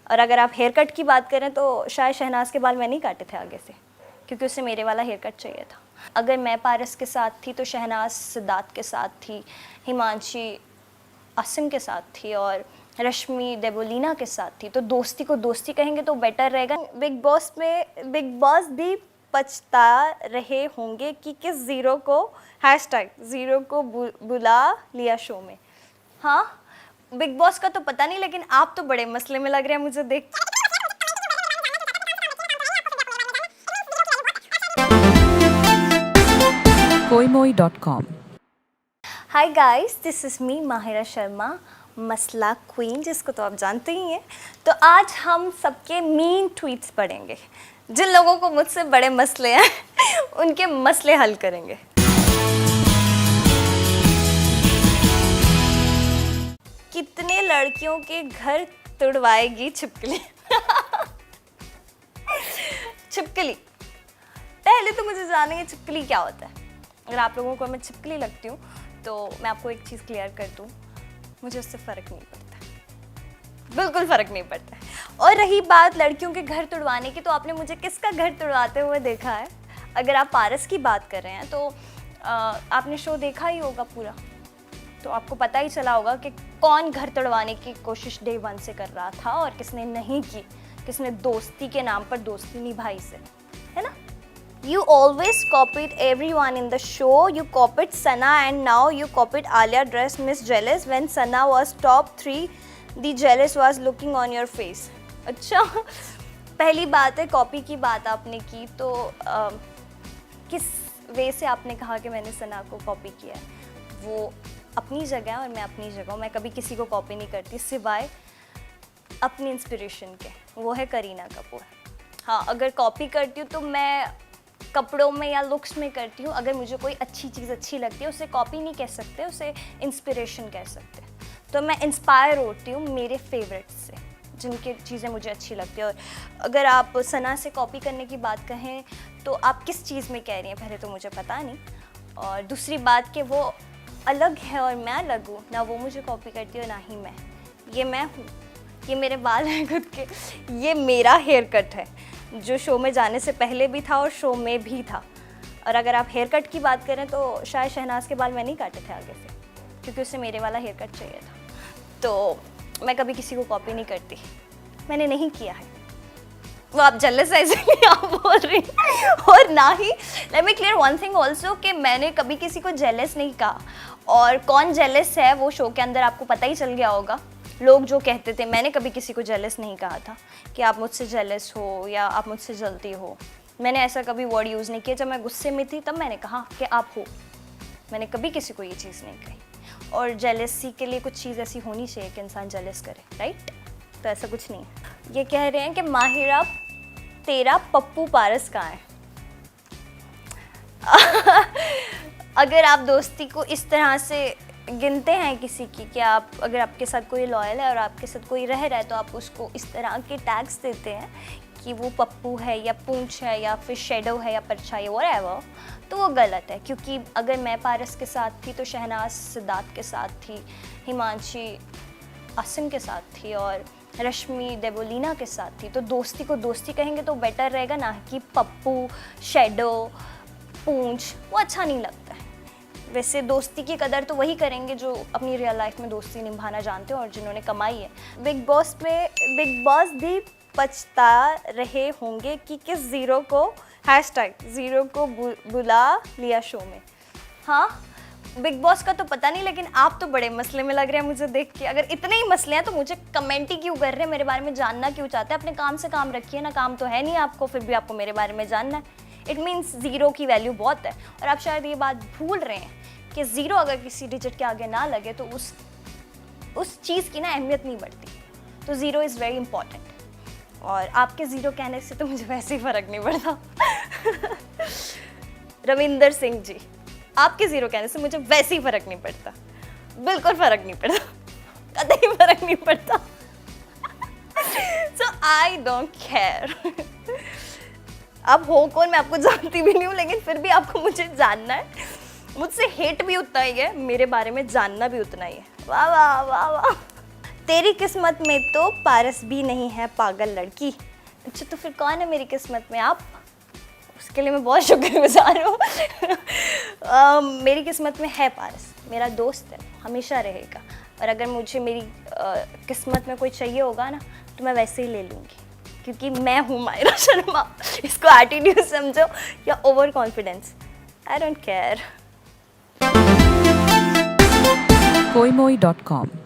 और अगर आप हेयर कट की बात करें तो शायद शहनाज के बाल मैं नहीं काटे थे आगे से, क्योंकि उसे मेरे वाला हेयर कट चाहिए था। अगर मैं पारस के साथ थी तो शहनाज सिद्धार्थ के साथ थी, हिमांशी आसिम के साथ थी और रश्मि देवोलीना के साथ थी। तो दोस्ती को दोस्ती कहेंगे तो बेटर रहेगा। बिग बॉस भी पछता रहे होंगे कि किस ज़ीरो को #0 को बुला लिया शो में। हाँ, बिग बॉस का तो पता नहीं, लेकिन आप तो बड़े मसले में लग रहे हैं मुझे देख। koimoi.com। Hi guys, this is me Mahira Sharma, मसला क्वीन, जिसको तो आप जानते ही हैं। तो आज हम सबके मीन ट्वीट्स पढ़ेंगे। जिन लोगों को मुझसे बड़े मसले हैं उनके मसले हल करेंगे। कितने लड़कियों के घर तुड़वाएगी छिपकली? छिपकली, पहले तो मुझे जानेंगे छिपकली क्या होता है। अगर आप लोगों को मैं छिपकली लगती हूँ तो मैं आपको एक चीज़ क्लियर कर दूँ, मुझे उससे फ़र्क नहीं पड़ता, बिल्कुल फ़र्क नहीं पड़ता। और रही बात लड़कियों के घर तुड़वाने की, तो आपने मुझे किसका घर तुड़वाते हुए देखा है? अगर आप पारस की बात कर रहे हैं तो आपने शो देखा ही होगा पूरा, तो आपको पता ही चला होगा कि कौन घर तुड़वाने की कोशिश डे 1 से कर रहा था और किसने नहीं की, किसने दोस्ती के नाम पर दोस्ती निभाई से, है ना? You always copied everyone in the show. You copied Sana and now you copied Alia dressed Miss Jealous when Sana was top 3. The jealous was looking on your face. अच्छा, पहली बात है कॉपी की बात आपने की तो किस वे से आपने कहा कि मैंने सना को कॉपी किया है? वो अपनी जगह है और मैं अपनी जगह हूँ। मैं कभी किसी को कॉपी नहीं करती सिवाय अपनी इंस्पिरेशन के, वो है करीना कपूर। हाँ, अगर कॉपी करती हूँ तो मैं कपड़ों में या लुक्स में करती हूँ। अगर मुझे कोई अच्छी चीज़ अच्छी लगती है उसे कॉपी नहीं कह सकते, उसे इंस्पिरेशन कह सकते। तो मैं इंस्पायर होती हूँ मेरे फेवरेट्स से, जिनकी चीज़ें मुझे अच्छी लगती है। और अगर आप सना से कॉपी करने की बात कहें तो आप किस चीज़ में कह रही हैं पहले तो मुझे पता नहीं, और दूसरी बात कि वो अलग है और मैं अलग हूँ, ना वो मुझे कॉपी करती है ना ही मैं। ये मैं हूँ, ये मेरे बाल हैं खुद के, ये मेरा हेयर कट है जो शो में जाने से पहले भी था और शो में भी था। और अगर आप हेयर कट की बात करें तो शायद शहनाज के बाल मैं नहीं काटे थे आगे से, क्योंकि उसे मेरे वाला हेयर कट चाहिए था। तो मैं कभी किसी को कॉपी नहीं करती, मैंने नहीं किया है। वो आप जेलस ऐसे नहीं आप बोल रही, और ना ही let me clear one thing also कि मैंने कभी किसी को जेलस नहीं कहा। और कौन जेलस है वो शो के अंदर आपको पता ही चल गया होगा। लोग जो कहते थे, मैंने कभी किसी को जेलस नहीं कहा था कि आप मुझसे जेलस हो या आप मुझसे जलती हो। मैंने ऐसा कभी वर्ड यूज़ नहीं किया। जब मैं गुस्से में थी तब मैंने कहा कि आप हो, मैंने कभी किसी को ये चीज़ नहीं कही। और जेलसी के लिए कुछ चीज़ ऐसी होनी चाहिए कि इंसान जेलस करे, राइट? तो ऐसा कुछ नहीं है। ये कह रहे हैं कि माहिरा तेरा पप्पू पारस कहाँ है? अगर आप दोस्ती को इस तरह से गिनते हैं किसी की कि आप, अगर आपके साथ कोई लॉयल है और आपके साथ कोई रह रहा है तो आप उसको इस तरह के टैग्स देते हैं कि वो पप्पू है या पूंछ है या फिर शेडो है या परछाई व्हाटएवर, तो वो गलत है। क्योंकि अगर मैं पारस के साथ थी तो शहनाज सिद्धार्थ के साथ थी, हिमांशी आसिम के साथ थी और रश्मि देवोलीना के साथ थी। तो दोस्ती को दोस्ती कहेंगे तो बेटर रहेगा, ना कि पप्पू, शेडो, पूंछ। वो अच्छा नहीं लगता है। वैसे दोस्ती की कदर तो वही करेंगे जो अपनी रियल लाइफ में दोस्ती निभाना जानते हो और जिन्होंने कमाई है। बिग बॉस भी पछता रहे होंगे कि किस ज़ीरो को #0 को बुला लिया शो में। हाँ, बिग बॉस का तो पता नहीं, लेकिन आप तो बड़े मसले में लग रहे हैं मुझे देख के। अगर इतने ही मसले हैं तो मुझे कमेंट ही क्यों कर रहे हैं, मेरे बारे में जानना क्यों चाहते हैं? अपने काम से काम रखिए ना, काम तो है नहीं आपको, फिर भी आपको मेरे बारे में जानना है। इट मीन्स ज़ीरो की वैल्यू बहुत है। और आप शायद ये बात भूल रहे हैं कि ज़ीरो अगर किसी डिजिट के आगे ना लगे तो उस चीज़ की ना अहमियत नहीं बढ़ती। तो ज़ीरो इज़ वेरी इंपॉर्टेंट। और आपके ज़ीरो कहने से तो मुझे वैसे ही फ़र्क नहीं पड़ता। रविंदर सिंह जी, आपके ज़ीरो कहने से मुझे वैसे ही फ़र्क नहीं पड़ता, बिल्कुल फ़र्क नहीं पड़ता, कतई फ़र्क नहीं पड़ता। सो आई डोंट केयर। आप हो कौन, मैं आपको जानती भी नहीं हूँ, लेकिन फिर भी आपको मुझे जानना है। मुझसे हेट भी उतना ही है, मेरे बारे में जानना भी उतना ही है। वाह वाह वाह वाह। तेरी किस्मत में तो पारस भी नहीं है पागल लड़की। अच्छा तो फिर कौन है मेरी किस्मत में? आप। उसके लिए मैं बहुत शुक्रगुजार हूँ। मेरी किस्मत में है पारस, मेरा दोस्त है, हमेशा रहेगा। और अगर मुझे मेरी किस्मत में कोई चाहिए होगा ना तो मैं वैसे ही ले लूँगी, क्योंकि मैं हूँ मायरा शर्मा। इसको एटीट्यूड समझो या over confidence, I don't care. koimoi.com